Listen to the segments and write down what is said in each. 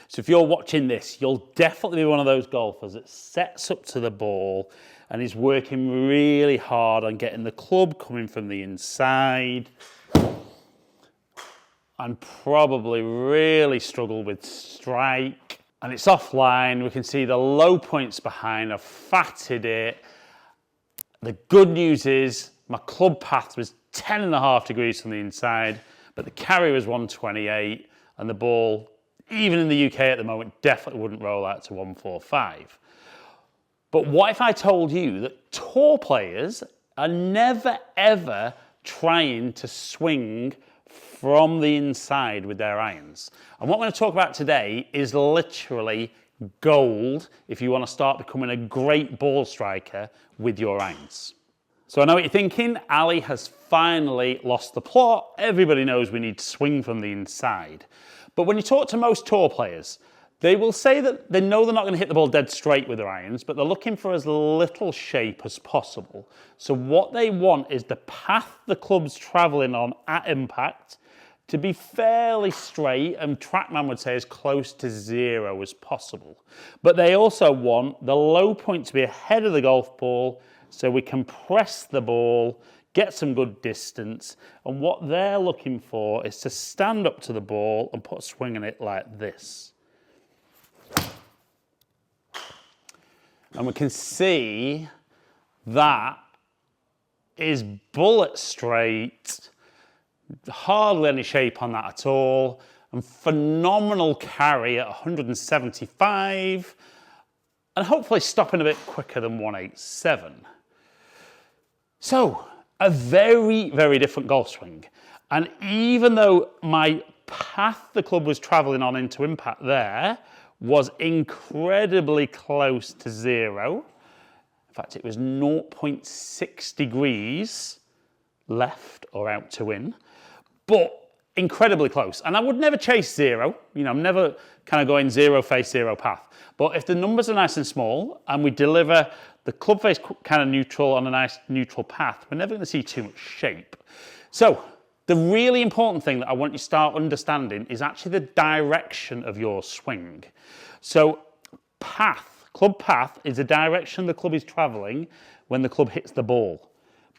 So if you're watching this, you'll definitely be one of those golfers that sets up to the ball and is working really hard on getting the club coming from the inside, and probably really struggle with strike. And it's offline. We can see the low points behind. I've fatted it. The good news is my club path was 10.5 degrees from the inside, but the carry was 128, and the ball, even in the UK at the moment, definitely wouldn't roll out to 145. But what if I told you that tour players are never ever trying to swing from the inside with their irons? And what I'm going to talk about today is literally gold if you want to start becoming a great ball striker with your irons. So I know what you're thinking, Ali has finally lost the plot. Everybody knows we need to swing from the inside. But when you talk to most tour players, they will say that they know they're not going to hit the ball dead straight with their irons, but they're looking for as little shape as possible. So what they want is the path the club's traveling on at impact to be fairly straight, and TrackMan would say as close to zero as possible. But they also want the low point to be ahead of the golf ball so we can press the ball, get some good distance, and what they're looking for is to stand up to the ball and put a swing in it like this. And we can see that is bullet straight, hardly any shape on that at all, and phenomenal carry at 175, and hopefully stopping a bit quicker than 187. So, a very, very different golf swing. And even though my path the club was traveling on into impact there was incredibly close to zero. In fact, it was 0.6 degrees left or out to win, but incredibly close. And I would never chase zero. You know, I'm never kind of going zero face, zero path. But if the numbers are nice and small and we deliver the club face kind of neutral on a nice neutral path, we're never going to see too much shape. So the really important thing that I want you to start understanding is actually the direction of your swing. So path, club path, is the direction the club is traveling when the club hits the ball.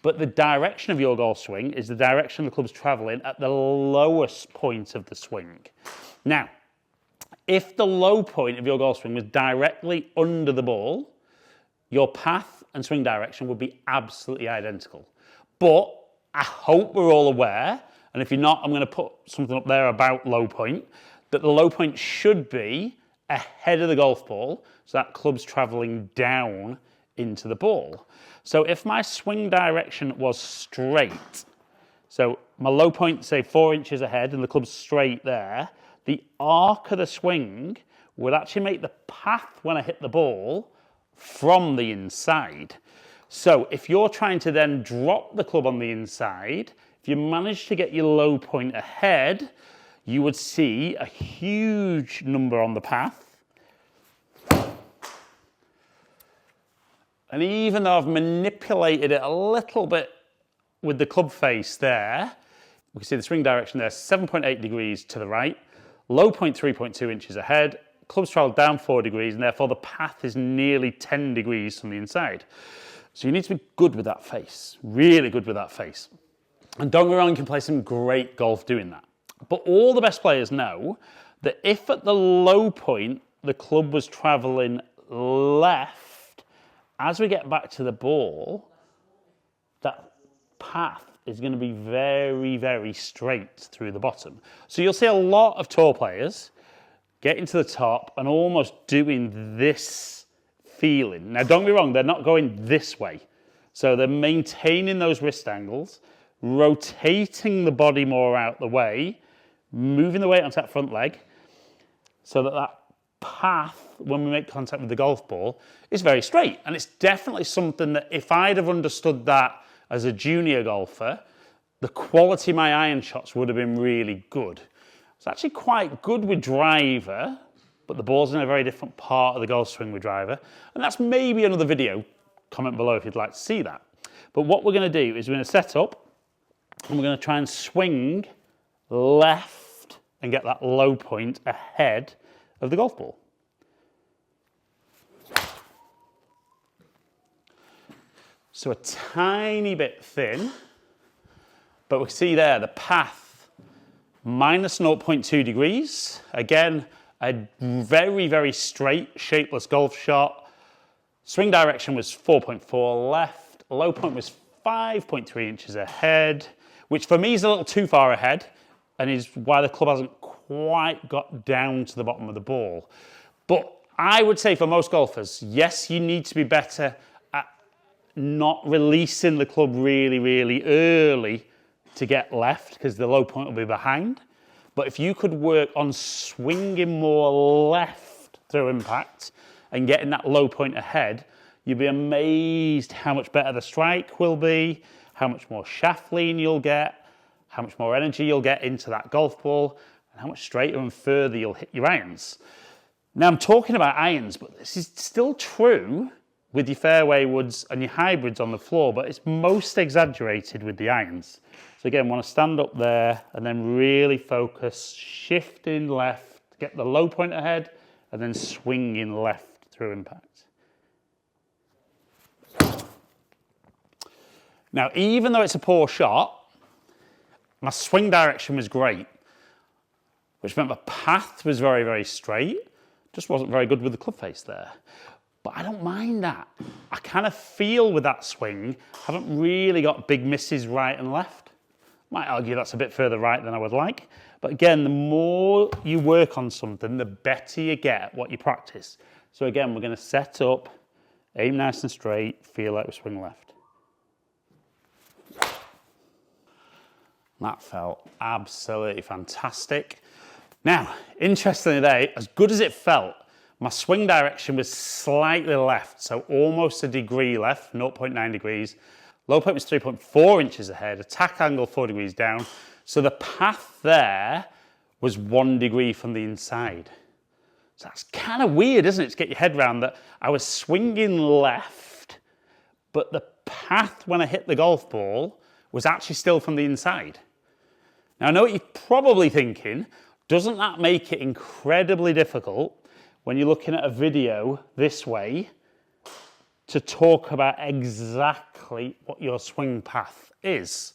But the direction of your golf swing is the direction the club's traveling at the lowest point of the swing. Now, if the low point of your golf swing was directly under the ball, your path and swing direction would be absolutely identical. But I hope we're all aware, and if you're not, I'm going to put something up there about low point, that the low point should be ahead of the golf ball, so that club's traveling down into the ball. So if my swing direction was straight, so my low point, say 4 inches ahead, and the club's straight there, the arc of the swing would actually make the path when I hit the ball from the inside. So if you're trying to then drop the club on the inside, if you manage to get your low point ahead, you would see a huge number on the path. And even though I've manipulated it a little bit with the club face there, we can see the swing direction there, 7.8 degrees to the right, low point 3.2 inches ahead, club's traveled down 4 degrees, and therefore the path is nearly 10 degrees from the inside. So you need to be good with that face, really good with that face. And don't get me wrong, you can play some great golf doing that. But all the best players know that if at the low point the club was traveling left, as we get back to the ball, that path is going to be very, very straight through the bottom. So you'll see a lot of tour players getting to the top and almost doing this feeling. Now, don't get me wrong, they're not going this way. So they're maintaining those wrist angles, rotating the body more out the way, moving the weight onto that front leg, so that that path, when we make contact with the golf ball, is very straight. And it's definitely something that if I'd have understood that as a junior golfer, the quality of my iron shots would have been really good. It's actually quite good with driver, but the ball's in a very different part of the golf swing with driver. And that's maybe another video. Comment below if you'd like to see that. But what we're going to do is we're going to set up and we're going to try and swing left and get that low point ahead of the golf ball. So a tiny bit thin, but we can see there the path minus 0.2 degrees. Again, a very, very straight, shapeless golf shot. Swing direction was 4.4 left. Low point was 5.3 inches ahead, which for me is a little too far ahead and is why the club hasn't quite got down to the bottom of the ball. But I would say for most golfers, yes, you need to be better at not releasing the club really, really early to get left because the low point will be behind. But if you could work on swinging more left through impact and getting that low point ahead, you'll be amazed how much better the strike will be, how much more shaft lean you'll get, how much more energy you'll get into that golf ball, and how much straighter and further you'll hit your irons. Now I'm talking about irons, but this is still true with your fairway woods and your hybrids on the floor, but it's most exaggerated with the irons. So again, want to stand up there and then really focus, shifting left, get the low point ahead, and then swinging left through impact. Now, even though it's a poor shot, my swing direction was great, which meant my path was very, very straight. Just wasn't very good with the club face there. But I don't mind that. I kind of feel with that swing, I haven't really got big misses right and left. Might argue that's a bit further right than I would like. But again, the more you work on something, the better you get at what you practice. So again, we're going to set up, aim nice and straight, feel like we swing left. That felt absolutely fantastic. Now, interestingly there, as good as it felt, my swing direction was slightly left, so almost a degree left, 0.9 degrees. Low point was 3.4 inches ahead, attack angle 4 degrees down. So the path there was 1 degree from the inside. So that's kind of weird, isn't it, to get your head around that I was swinging left, but the path when I hit the golf ball was actually still from the inside. Now, I know what you're probably thinking, doesn't that make it incredibly difficult when you're looking at a video this way to talk about exactly what your swing path is?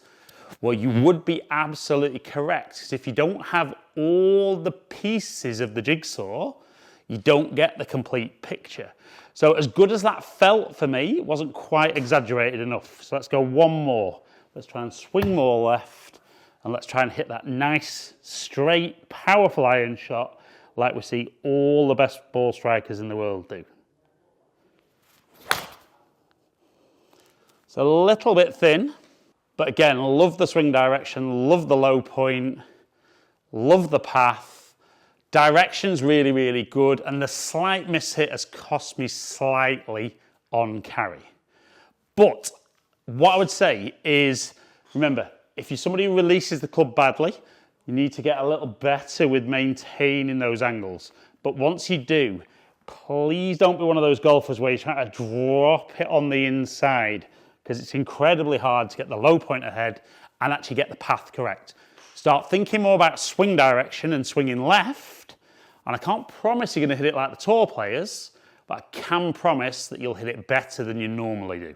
Well, you would be absolutely correct, because if you don't have all the pieces of the jigsaw, you don't get the complete picture. So as good as that felt for me, it wasn't quite exaggerated enough. So let's go one more. Let's try and swing more left. And let's try and hit that nice, straight, powerful iron shot like we see all the best ball strikers in the world do. It's a little bit thin, but again, love the swing direction, love the low point, love the path. Direction's really, really good, and the slight mishit has cost me slightly on carry. But what I would say is, remember, if you're somebody who releases the club badly, you need to get a little better with maintaining those angles. But once you do, please don't be one of those golfers where you're trying to drop it on the inside, because it's incredibly hard to get the low point ahead and actually get the path correct. Start thinking more about swing direction and swinging left. And I can't promise you're going to hit it like the tour players, but I can promise that you'll hit it better than you normally do.